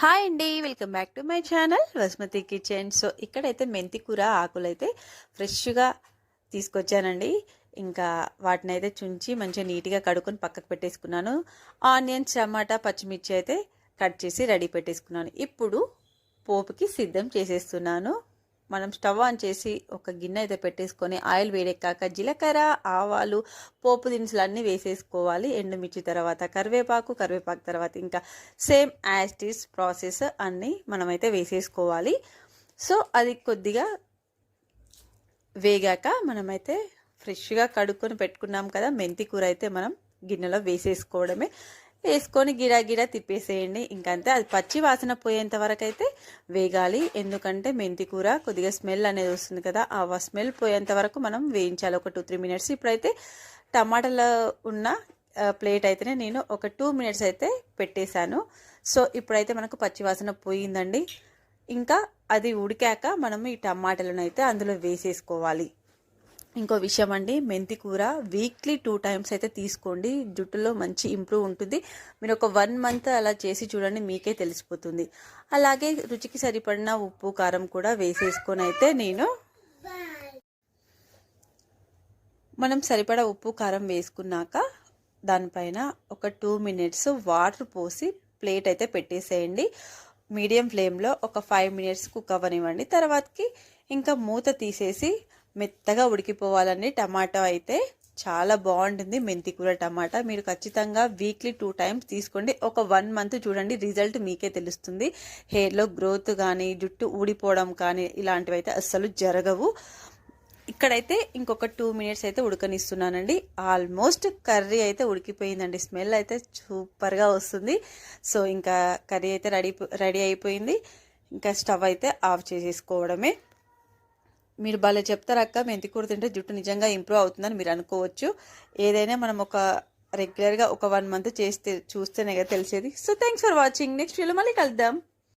Hi అండి, welcome back to my channel Vasumathi kitchen. So ఇక్కడైతే మెంతి కూర ఆకులు అయితే ఫ్రెష్గా తీసుకొచ్చానండి. ఇంకా వాటిని అయితే చుంచి మంచిగా నీట్గా కడుక్కొని పక్కకు పెట్టేసుకున్నాను. ఆనియన్స్, టమాటా, పచ్చిమిర్చి అయితే కట్ చేసి రెడీ పెట్టేసుకున్నాను. ఇప్పుడు పోపుకి సిద్ధం చేసేస్తున్నాను. మనం స్టవ్ ఆన్ చేసి ఒక గిన్నె అయితే పెట్టేసుకొని ఆయిల్ వేడెక్కాక జీలకర్ర, ఆవాలు, పోపు దినుసులు అన్నీ వేసేసుకోవాలి. ఎండుమిర్చి తర్వాత కరివేపాకు తర్వాత ఇంకా same as it is process అన్నీ మనమైతే వేసేసుకోవాలి. సో అది కొద్దిగా వేగాక మనమైతే ఫ్రెష్గా కడుక్కొని పెట్టుకున్నాం కదా మెంతి కూర అయితే మనం గిన్నెలో వేసేసుకోవడమే. వేసుకొని గిరా తిప్పేసేయండి. ఇంకంతే, అది పచ్చి వాసన పోయేంత వరకు అయితే వేగాలి. ఎందుకంటే మెంతి కూర కొద్దిగా స్మెల్ అనేది వస్తుంది కదా, ఆ స్మెల్ పోయేంత వరకు మనం వేయించాలి ఒక 2-3 మినిట్స్. ఇప్పుడైతే టమాటాలో ఉన్న ప్లేట్ అయితేనే నేను ఒక 2 మినిట్స్ అయితే పెట్టేశాను. సో ఇప్పుడైతే మనకు పచ్చి వాసన పోయిందండి. ఇంకా అది ఉడికాక మనం ఈ టమాటాలను అయితే అందులో వేసేసుకోవాలి. ఇంకో విషయం అండి, మెంతి కూర వీక్లీ 2 టైమ్స్ అయితే తీసుకోండి. జుట్టులో మంచి ఇంప్రూవ్ ఉంటుంది. మీరు ఒక 1 మంత్ అలా చేసి చూడండి, మీకే తెలిసిపోతుంది. అలాగే రుచికి సరిపడిన ఉప్పు, కారం కూడా వేసేసుకొని అయితే మనం సరిపడా ఉప్పు, కారం వేసుకున్నాక దానిపైన ఒక 2 మినిట్స్ వాటర్ పోసి ప్లేట్ అయితే పెట్టేసేయండి. మీడియం ఫ్లేమ్లో ఒక 5 మినిట్స్ కుక్ అవ్వనివ్వండి. తర్వాతకి ఇంకా మూత తీసేసి మెత్తగా ఉడికిపోవాలండి. టమాటా అయితే చాలా బాగుంటుంది. మెంతి కూర టమాటా మీరు ఖచ్చితంగా వీక్లీ 2 టైమ్స్ తీసుకోండి. ఒక 1 మంత్ చూడండి, రిజల్ట్ మీకే తెలుస్తుంది. హెయిర్లో గ్రోత్ కానీ, జుట్టు ఊడిపోవడం కానీ ఇలాంటివి అయితే అస్సలు జరగవు. ఇక్కడైతే ఇంకొక 2 మినిట్స్ అయితే ఉడకనిస్తున్నానండి. ఆల్మోస్ట్ కర్రీ అయితే ఉడికిపోయిందండి. స్మెల్ అయితే సూపర్గా వస్తుంది. సో ఇంకా కర్రీ అయితే రెడీ అయిపోయింది. ఇంకా స్టవ్ అయితే ఆఫ్ చేసేసుకోవడమే. మీరు భలే చెప్తారు అక్క, మెంతి కూర తింటే జుట్టు నిజంగా ఇంప్రూవ్ అవుతుందని మీరు అనుకోవచ్చు. ఏదైనా మనం ఒక రెగ్యులర్గా ఒక 1 మంత్ చేస్తే చూస్తేనే కదా తెలిసేది. So thanks for watching. Next వీడియోలో మళ్ళీ కలుద్దాం.